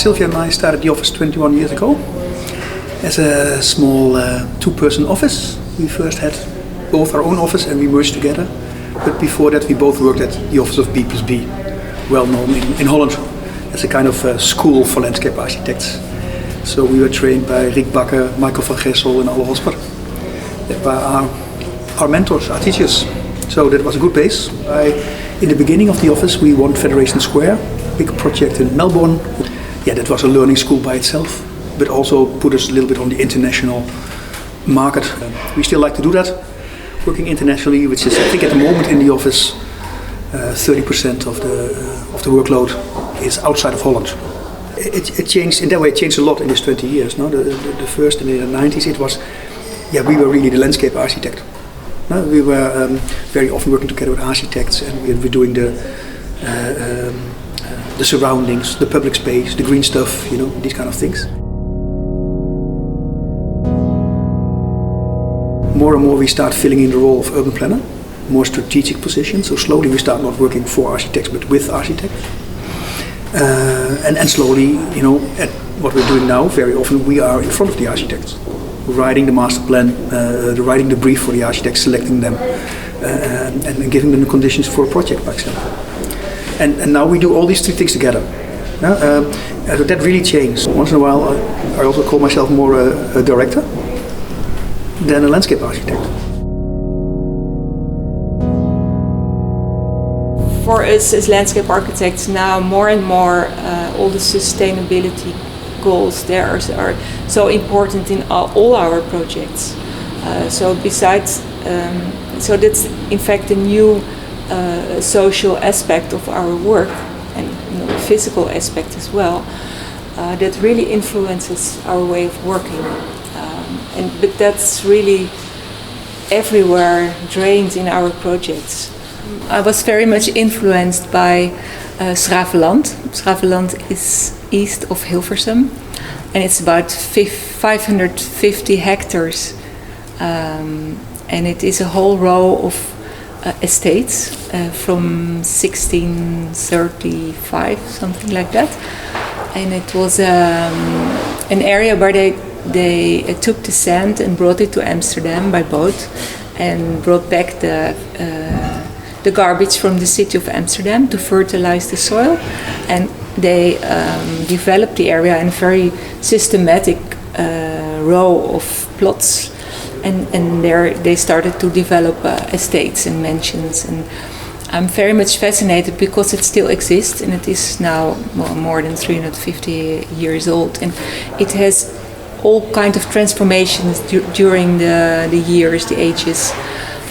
Sylvia and I started the office 21 years ago as a small two-person office. We first had both our own office and we merged together. But before that we both worked at the office of B+B, well known in Holland as a kind of school for landscape architects. So we were trained by Rick Bakker, Michael van Gessel and Alle Hosper. That were our mentors, our teachers. So that was a good base. In the beginning of the office we won Federation Square, big project in Melbourne. Yeah, that was a learning school by itself, but also put us a little bit on the international market. We still like to do that, working internationally, which is I think at the moment in the office 30% of the workload is outside of Holland. It changed in that way. It changed a lot in these 20 years. No, the first in the 90s it was, we were really the landscape architect. No, we were very often working together with architects, and we were doing the surroundings, the public space, the green stuff, these kind of things. More and more we start filling in the role of urban planner, more strategic position. So slowly we start not working for architects but with architects. And slowly, at what we're doing now, very often we are in front of the architects, writing the master plan, writing the brief for the architects, selecting them, and giving them the conditions for a project, for example. And now we do all these three things together. That really changed. Once in a while, I also call myself more a director than a landscape architect. For us as landscape architects now, more and more, all the sustainability goals there are so important in all our projects. So besides, so that's in fact a new social aspect of our work, and physical aspect as well, that really influences our way of working. But that's really everywhere drained in our projects. I was very much influenced by Schravenland. Schravenland is east of Hilversum, and it's about 550 hectares, and it is a whole row of estates from 1635, something like that. And it was an area where they took the sand and brought it to Amsterdam by boat, and brought back the garbage from the city of Amsterdam to fertilize the soil, and they developed the area in a very systematic row of plots, and there they started to develop estates and mansions. And I'm very much fascinated because it still exists, and it is now more than 350 years old, and it has all kinds of transformations during the years, the ages.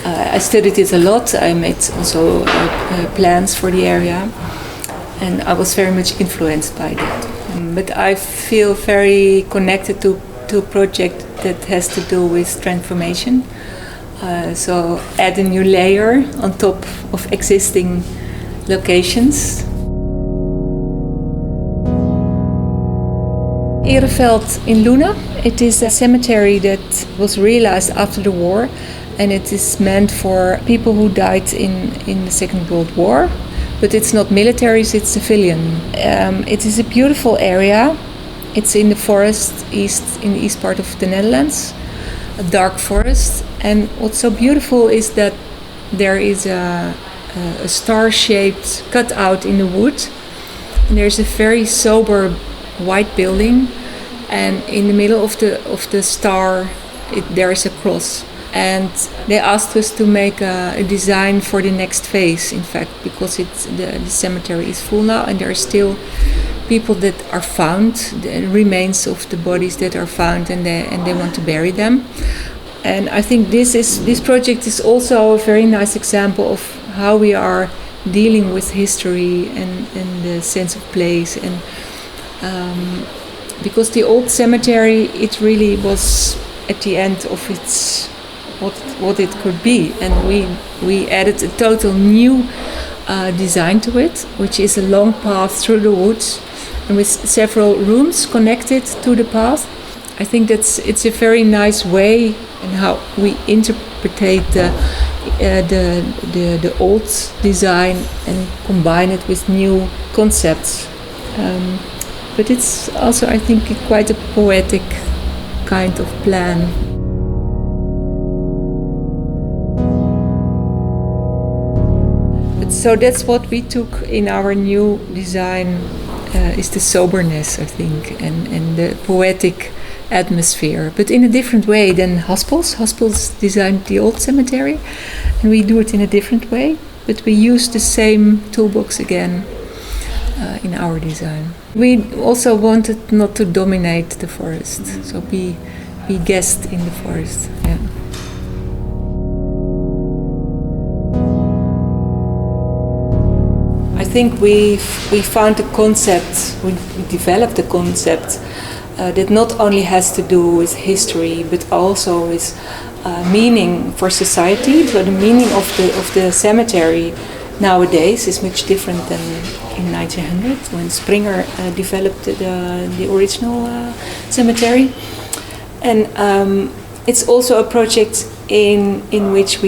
I studied it a lot. I made also plans for the area, and I was very much influenced by that. But I feel very connected to a project that has to do with transformation. So add a new layer on top of existing locations. Eveld in Luna. It is a cemetery that was realized after the war, and it is meant for people who died in the Second World War, but it's not militaries, it's civilian. It is a beautiful area. It's in the forest in the east part of the Netherlands, a dark forest. And what's so beautiful is that there is a star-shaped cutout in the wood, and there's a very sober white building, and in the middle of the star there is a cross. And they asked us to make a design for the next phase, in fact, because the cemetery is full now, and there are still people that are found, the remains of the bodies that are found, and they want to bury them. And I think this project is also a very nice example of how we are dealing with history and the sense of place, and because the old cemetery, it really was at the end of its what it could be, and we added a total new design to it, which is a long path through the woods and with several rooms connected to the path. I think it's a very nice way in how we interpret the old design and combine it with new concepts. but it's also, I think, quite a poetic kind of plan. So that's what we took in our new design, is the soberness, I think, and the poetic atmosphere, but in a different way than Haspels. Haspels designed the old cemetery, and we do it in a different way, but we use the same toolbox again in our design. We also wanted not to dominate the forest, so be guest in the forest. Yeah. I think we found a concept, we developed a concept that not only has to do with history, but also with meaning for society. So the meaning of the cemetery nowadays is much different than in 1900 when Springer developed the original cemetery. And it's also a project in which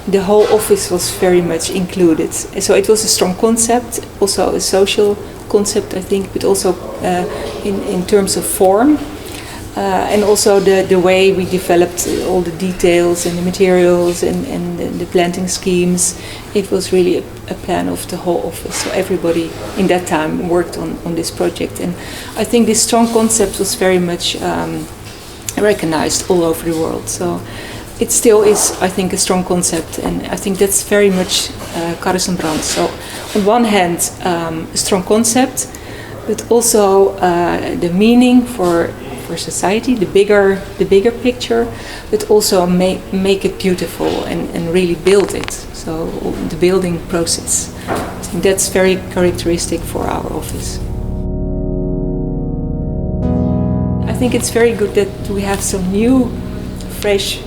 the whole office was very much included. So it was a strong concept, also a social concept, I think, but also in terms of form. And also the way we developed all the details and the materials and the planting schemes. It was really a plan of the whole office. So everybody in that time worked on this project. And I think this strong concept was very much recognized all over the world. So it still is, I think, a strong concept, and I think that's very much Karres en Brand. So on one hand, a strong concept, but also the meaning for society, the bigger picture, but also make it beautiful and really build it. So the building process, I think that's very characteristic for our office. I think it's very good that we have some new, fresh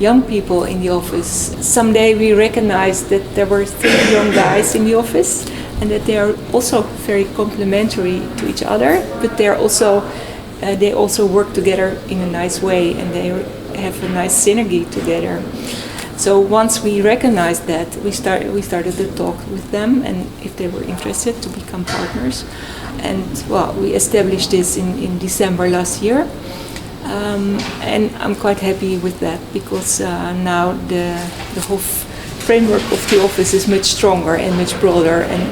young people in the office. Someday we recognized that there were 3 young guys in the office and that they are also very complementary to each other, but they also work together in a nice way and they have a nice synergy together. So once we recognized that, we started the talk with them, and if they were interested to become partners. And well, we established this in December last year. And I'm quite happy with that because now the whole framework of the office is much stronger and much broader, and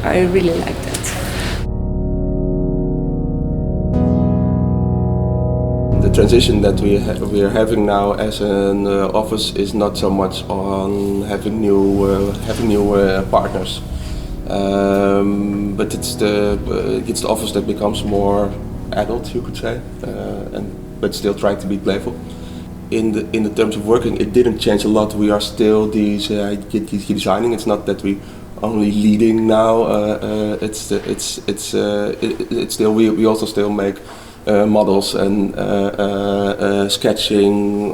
I really like that. The transition that we are having now as an office is not so much on having new partners, but it's the office that becomes more adult, you could say, but still trying to be playful. In the terms of working, it didn't change a lot. We are still designing. It's not that we only leading now. It's still we also still make models and sketching,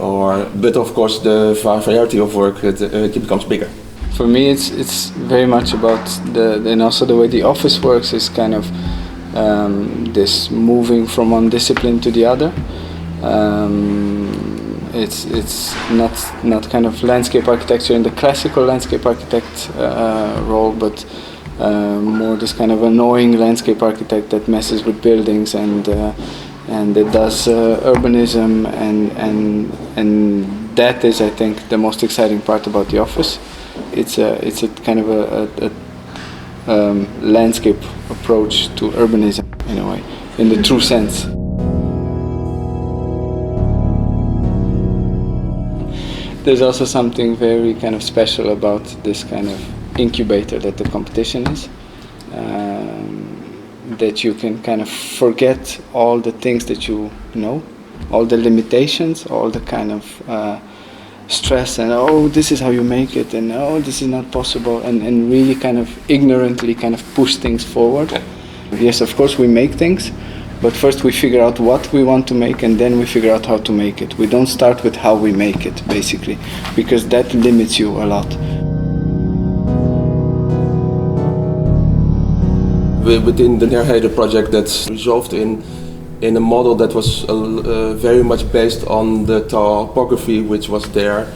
but of course the variety of work it becomes bigger. For me, it's very much about and also the way the office works is kind of this moving from one discipline to the other. It's not kind of landscape architecture in the classical landscape architect role, but more this kind of annoying landscape architect that messes with buildings and it does urbanism and that is, I think, the most exciting part about the office. It's a kind of a landscape approach to urbanism in a way, in the true sense. There's also something very kind of special about this kind of incubator that the competition is, that you can kind of forget all the things that you know, all the limitations, all the kind of stress and oh, this is how you make it, and oh, this is not possible, and really kind of ignorantly kind of push things forward. Yes, of course we make things, but first we figure out what we want to make and then we figure out how to make it. We don't start with how we make it, basically, because that limits you a lot. Within the Neerheden project, that's resolved in a model that was very much based on the topography which was there,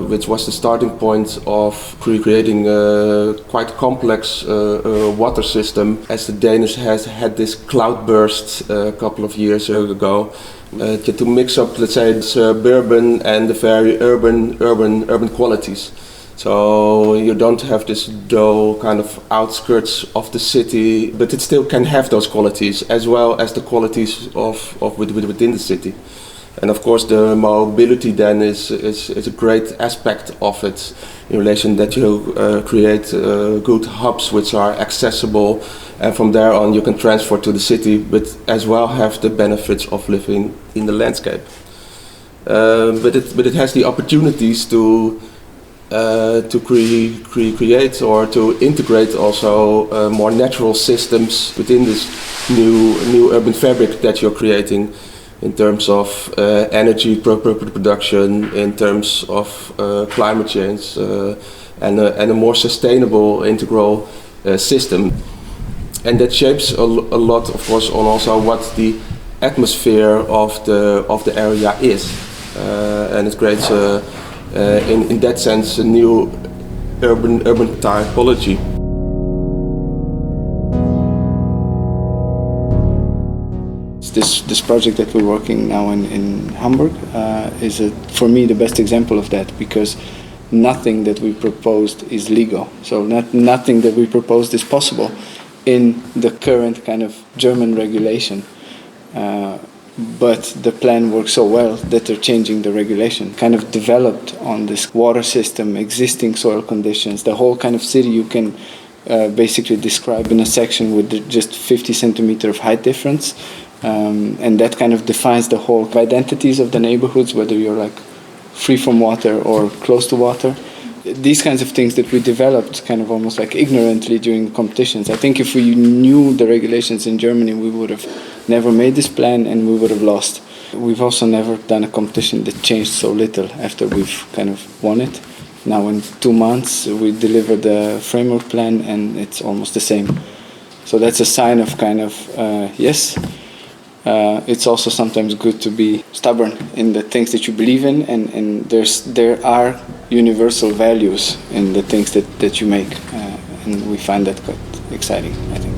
which was the starting point of creating a quite complex water system, as the Danish has had this cloudburst a couple of years ago, to mix up, let's say, the suburban and the very urban qualities. So you don't have this dull kind of outskirts of the city, but it still can have those qualities as well as the qualities of within the city. And of course the mobility then is a great aspect of it, in relation that you create good hubs which are accessible, and from there on you can transfer to the city, but as well have the benefits of living in the landscape. But it has the opportunities to create or to integrate also more natural systems within this new urban fabric that you're creating, in terms of energy production, in terms of climate change, and a more sustainable integral system. And that shapes a lot, of course, on also what the atmosphere of the area is, and it creates in that sense a new urban typology. This project that we're working now in Hamburg is for me the best example of that, because nothing that we proposed is legal. So nothing that we proposed is possible in the current kind of German regulation. But the plan works so well that they're changing the regulation, kind of developed on this water system, existing soil conditions. The whole kind of city you can basically describe in a section with just 50 centimeter of height difference. And that kind of defines the whole identities of the neighborhoods, whether you're like free from water or close to water. These kinds of things that we developed kind of almost like ignorantly during competitions. I think if we knew the regulations in Germany, we would have never made this plan and we would have lost. We've also never done a competition that changed so little after we've kind of won it. Now in 2 months we delivered the framework plan and it's almost the same. So that's a sign of kind of, yes, it's also sometimes good to be stubborn in the things that you believe in, and there are universal values in the things that you make, and we find that quite exciting, I think.